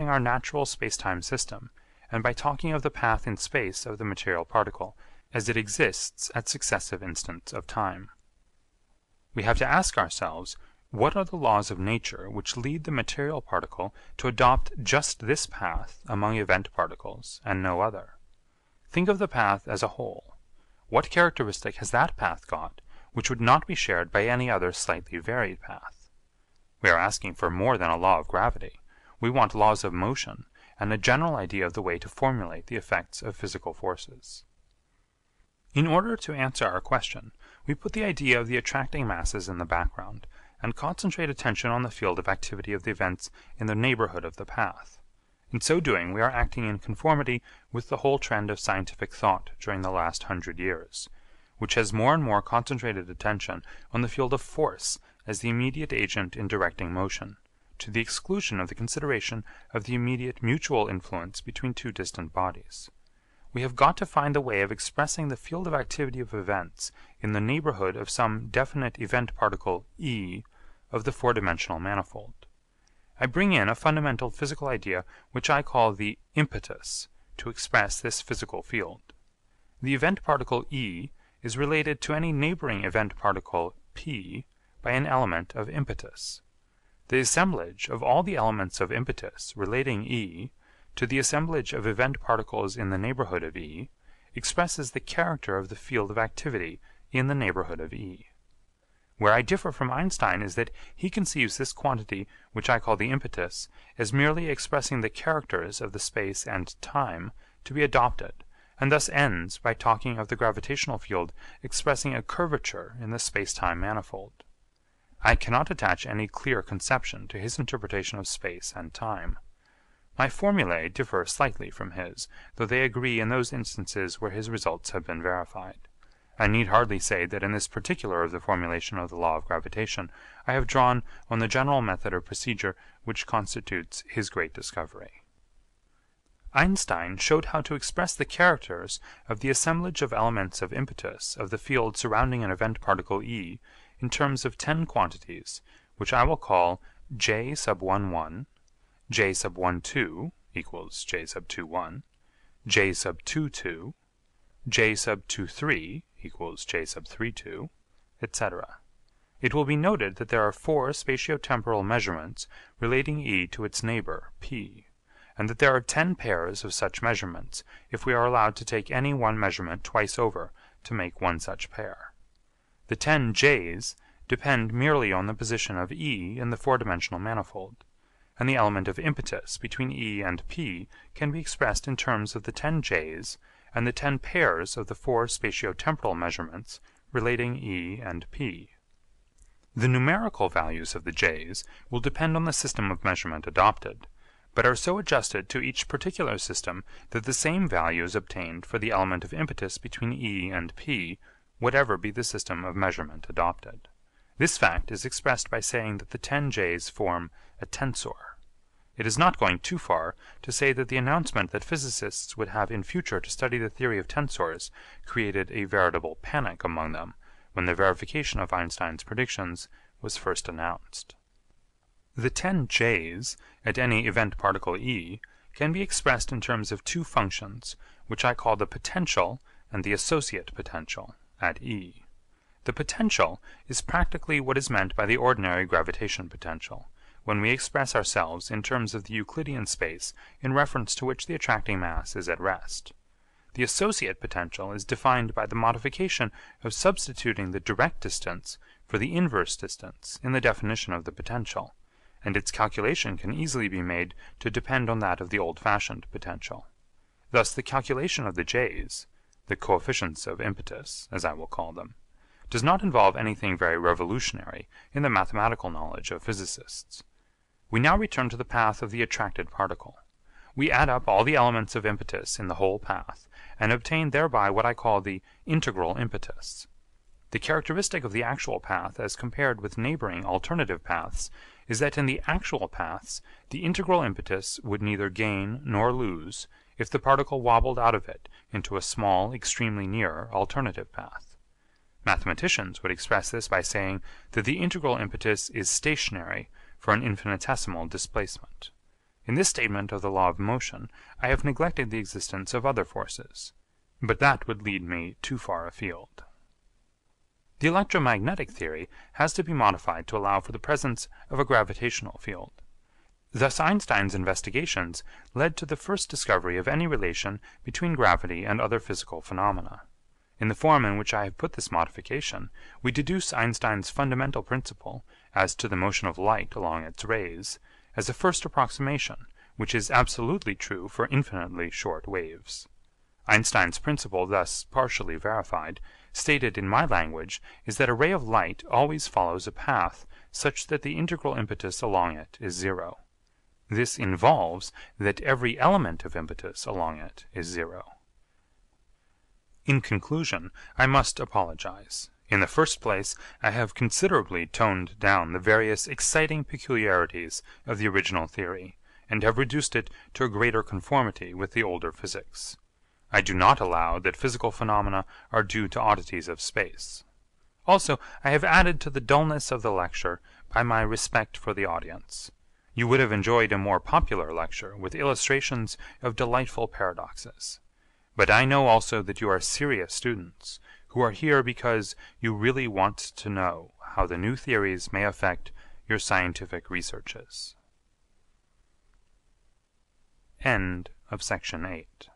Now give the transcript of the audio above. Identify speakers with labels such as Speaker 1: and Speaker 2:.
Speaker 1: our natural spacetime system, and by talking of the path in space of the material particle as it exists at successive instants of time. We have to ask ourselves, what are the laws of nature which lead the material particle to adopt just this path among event particles and no other? Think of the path as a whole. What characteristic has that path got which would not be shared by any other slightly varied path? We are asking for more than a law of gravity. We want laws of motion and a general idea of the way to formulate the effects of physical forces. In order to answer our question, we put the idea of the attracting masses in the background and concentrate attention on the field of activity of the events in the neighbourhood of the path. In so doing, we are acting in conformity with the whole trend of scientific thought during the last 100 years, which has more and more concentrated attention on the field of force as the immediate agent in directing motion, to the exclusion of the consideration of the immediate mutual influence between two distant bodies. We have got to find the way of expressing the field of activity of events in the neighbourhood of some definite event particle E of the four-dimensional manifold. I bring in a fundamental physical idea which I call the impetus to express this physical field. The event particle E is related to any neighbouring event particle P by an element of impetus. The assemblage of all the elements of impetus relating E to the assemblage of event particles in the neighbourhood of E expresses the character of the field of activity in the neighbourhood of E. Where I differ from Einstein is that he conceives this quantity which I call the impetus as merely expressing the characters of the space and time to be adopted, and thus ends by talking of the gravitational field expressing a curvature in the space-time manifold. I cannot attach any clear conception to his interpretation of space and time. My formulae differ slightly from his, though they agree in those instances where his results have been verified. I need hardly say that in this particular of the formulation of the law of gravitation I have drawn on the general method of procedure which constitutes his great discovery. Einstein showed how to express the characters of the assemblage of elements of impetus of the field surrounding an event particle E in terms of 10 quantities, which I will call J sub 1,1, J sub 1,2 equals J sub 2,1, J sub 2,2, J sub 2,3 equals J sub 3,2, etc. It will be noted that there are 4 spatiotemporal measurements relating E to its neighbour, P, and that there are 10 pairs of such measurements if we are allowed to take any one measurement twice over to make one such pair. The 10 J's depend merely on the position of E in the four-dimensional manifold, and the element of impetus between E and P can be expressed in terms of the 10 J's and the 10 pairs of the 4 spatiotemporal measurements relating E and P. The numerical values of the J's will depend on the system of measurement adopted, but are so adjusted to each particular system that the same value is obtained for the element of impetus between E and P, whatever be the system of measurement adopted. This fact is expressed by saying that the 10 J's form a tensor. It is not going too far to say that the announcement that physicists would have in future to study the theory of tensors created a veritable panic among them when the verification of Einstein's predictions was first announced. The 10 J's at any event particle E can be expressed in terms of 2 functions which I call the potential and the associate potential at E. The potential is practically what is meant by the ordinary gravitation potential, when we express ourselves in terms of the Euclidean space in reference to which the attracting mass is at rest. The associate potential is defined by the modification of substituting the direct distance for the inverse distance in the definition of the potential, and its calculation can easily be made to depend on that of the old-fashioned potential. Thus the calculation of the J's, the coefficients of impetus, as I will call them, does not involve anything very revolutionary in the mathematical knowledge of physicists. We now return to the path of the attracted particle. We add up all the elements of impetus in the whole path, and obtain thereby what I call the integral impetus. The characteristic of the actual path as compared with neighbouring alternative paths is that in the actual paths the integral impetus would neither gain nor lose if the particle wobbled out of it into a small, extremely near alternative path. Mathematicians would express this by saying that the integral impetus is stationary for an infinitesimal displacement. In this statement of the law of motion, I have neglected the existence of other forces. But that would lead me too far afield. The electromagnetic theory has to be modified to allow for the presence of a gravitational field. Thus Einstein's investigations led to the first discovery of any relation between gravity and other physical phenomena. In the form in which I have put this modification, we deduce Einstein's fundamental principle as to the motion of light along its rays, as a first approximation which is absolutely true for infinitely short waves. Einstein's principle thus partially verified, stated in my language, is that a ray of light always follows a path such that the integral impetus along it is zero. This involves that every element of impetus along it is zero. In conclusion, I must apologize. In the first place, I have considerably toned down the various exciting peculiarities of the original theory, and have reduced it to a greater conformity with the older physics. I do not allow that physical phenomena are due to oddities of space. Also, I have added to the dullness of the lecture by my respect for the audience. You would have enjoyed a more popular lecture with illustrations of delightful paradoxes. But I know also that you are serious students, who are here because you really want to know how the new theories may affect your scientific researches. End of section 8.